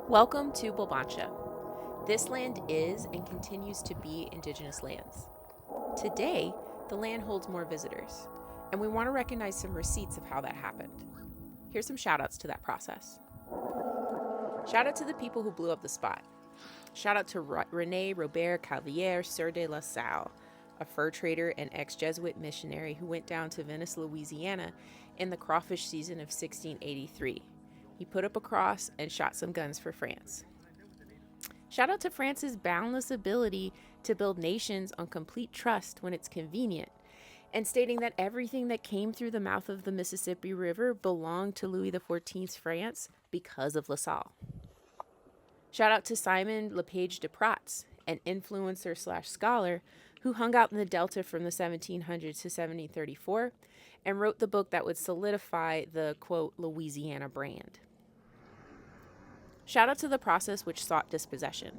Welcome to Bulbancha. This land is and continues to be indigenous lands. Today, the land holds more visitors, and we want to recognize some receipts of how that happened. Here's some shout-outs to that process. Shout out to the people who blew up the spot. Shout out to René Robert Cavalier Sieur de la Salle, a fur trader and ex-Jesuit missionary who went down to Venice, Louisiana in the crawfish season of 1683. He put up a cross and shot some guns for France. Shout out to France's boundless ability to build nations on complete trust when it's convenient, and stating that everything that came through the mouth of the Mississippi River belonged to Louis XIV's France because of La Salle. Shout out to Simon Lepage de Prats, an influencer/scholar who hung out in the Delta from the 1700s to 1734 and wrote the book that would solidify the, quote, Louisiana brand. Shout out to the process which sought dispossession.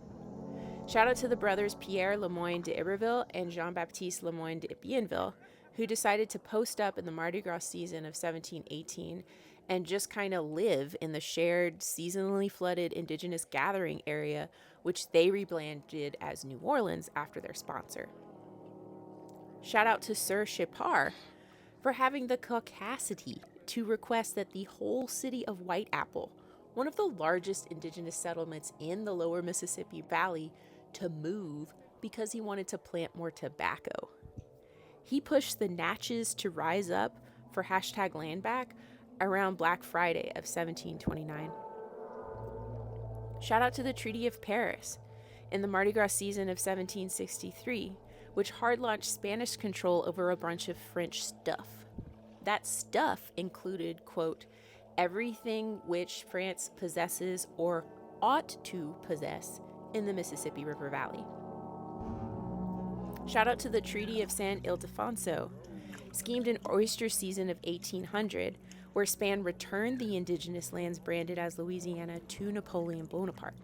Shout out to the brothers Pierre Lemoyne de Iberville and Jean-Baptiste Lemoyne de Bienville, who decided to post up in the Mardi Gras season of 1718 and just kind of live in the shared, seasonally flooded indigenous gathering area, which they rebranded as New Orleans after their sponsor. Shout out to Sir Chipard for having the caucasity to request that the whole city of Whiteapple, one of the largest indigenous settlements in the lower Mississippi Valley, to move because he wanted to plant more tobacco. He pushed the Natchez to rise up for #landback around Black Friday of 1729. Shout out to the Treaty of Paris in the Mardi Gras season of 1763, which hard-launched Spanish control over a bunch of French stuff. That stuff included, quote, everything which France possesses or ought to possess in the Mississippi River Valley. Shout out to the Treaty of San Ildefonso, schemed in oyster season of 1800, where Spain returned the indigenous lands branded as Louisiana to Napoleon Bonaparte.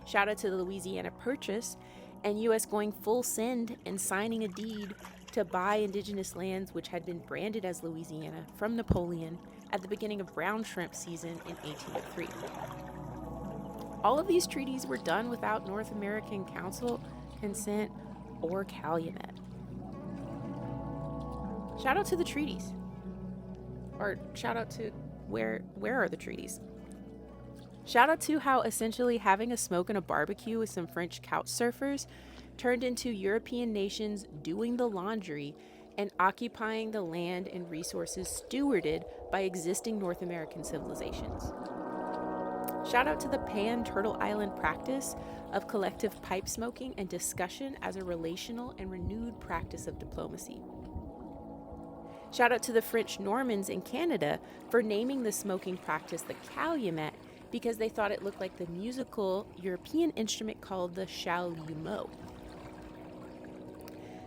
Shout out to the Louisiana Purchase and U.S. going full send and signing a deed to buy indigenous lands which had been branded as Louisiana from Napoleon at the beginning of brown shrimp season in 1803. All of these treaties were done without North American Council consent or Calumet. Shout out to the treaties. Or shout out to where are the treaties? Shout out to how essentially having a smoke and a barbecue with some French couch surfers turned into European nations doing the laundry and occupying the land and resources stewarded by existing North American civilizations. Shout out to the Pan-Turtle Island practice of collective pipe smoking and discussion as a relational and renewed practice of diplomacy. Shout out to the French Normans in Canada for naming the smoking practice the calumet because they thought it looked like the musical European instrument called the chalumeau.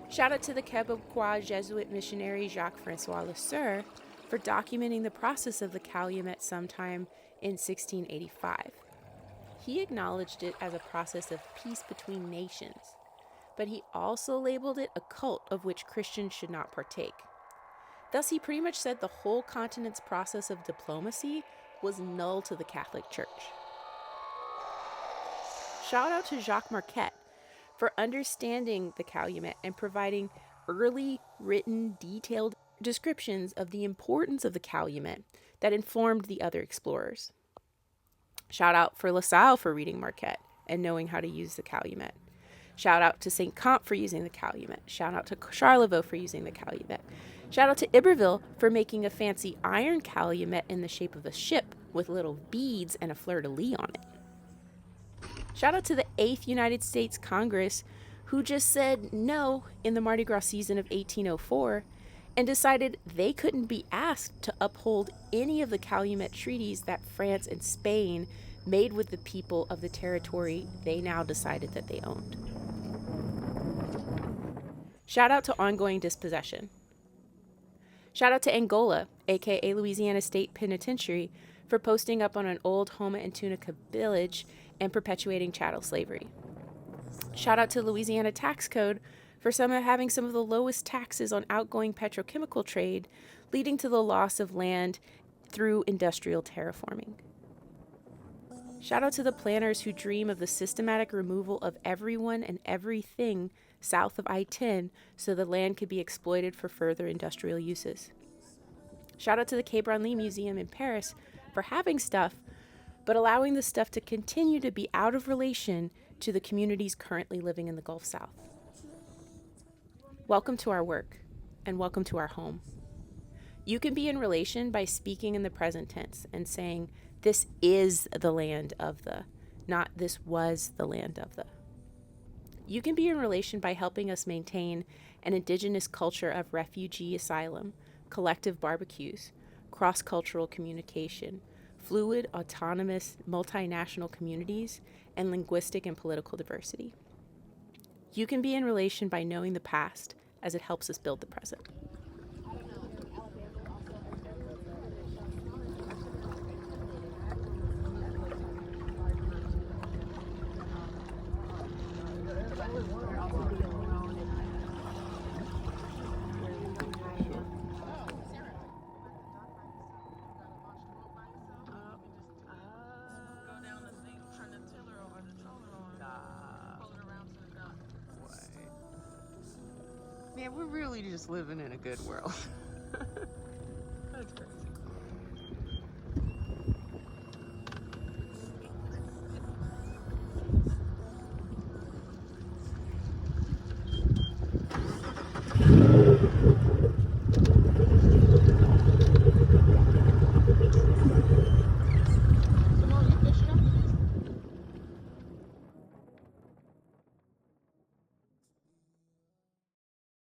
Shout out to the Quebecois Jesuit missionary Jacques-Francois Le Sueur for documenting the process of the calumet sometime in 1685. He acknowledged it as a process of peace between nations, but he also labeled it a cult of which Christians should not partake. Thus, he pretty much said the whole continent's process of diplomacy was null to the Catholic Church. Shout out to Jacques Marquette for understanding the calumet and providing early, written, detailed descriptions of the importance of the calumet that informed the other explorers. Shout out for La Salle for reading Marquette and knowing how to use the calumet. Shout out to St. Comte for using the calumet. Shout out to Charlevoix for using the calumet. Shout out to Iberville for making a fancy iron calumet in the shape of a ship with little beads and a fleur-de-lis on it. Shout out to the 8th United States Congress, who just said no in the Mardi Gras season of 1804 and decided they couldn't be asked to uphold any of the Calumet treaties that France and Spain made with the people of the territory they now decided that they owned. Shout out to ongoing dispossession. Shout out to Angola, aka Louisiana State Penitentiary, for posting up on an old Houma and Tunica village and perpetuating chattel slavery. Shout out to Louisiana Tax Code for having some of the lowest taxes on outgoing petrochemical trade, leading to the loss of land through industrial terraforming. Shout out to the planners who dream of the systematic removal of everyone and everything south of I-10 so the land could be exploited for further industrial uses. Shout out to the Quai Branly Museum in Paris for having stuff, but allowing the stuff to continue to be out of relation to the communities currently living in the Gulf South. Welcome to our work, and welcome to our home. You can be in relation by speaking in the present tense and saying, this is the land of the, not this was the land of the. You can be in relation by helping us maintain an indigenous culture of refugee asylum, collective barbecues, cross-cultural communication, fluid, autonomous, multinational communities, and linguistic and political diversity. You can be in relation by knowing the past as it helps us build the present. Man, we're really just living in a good world.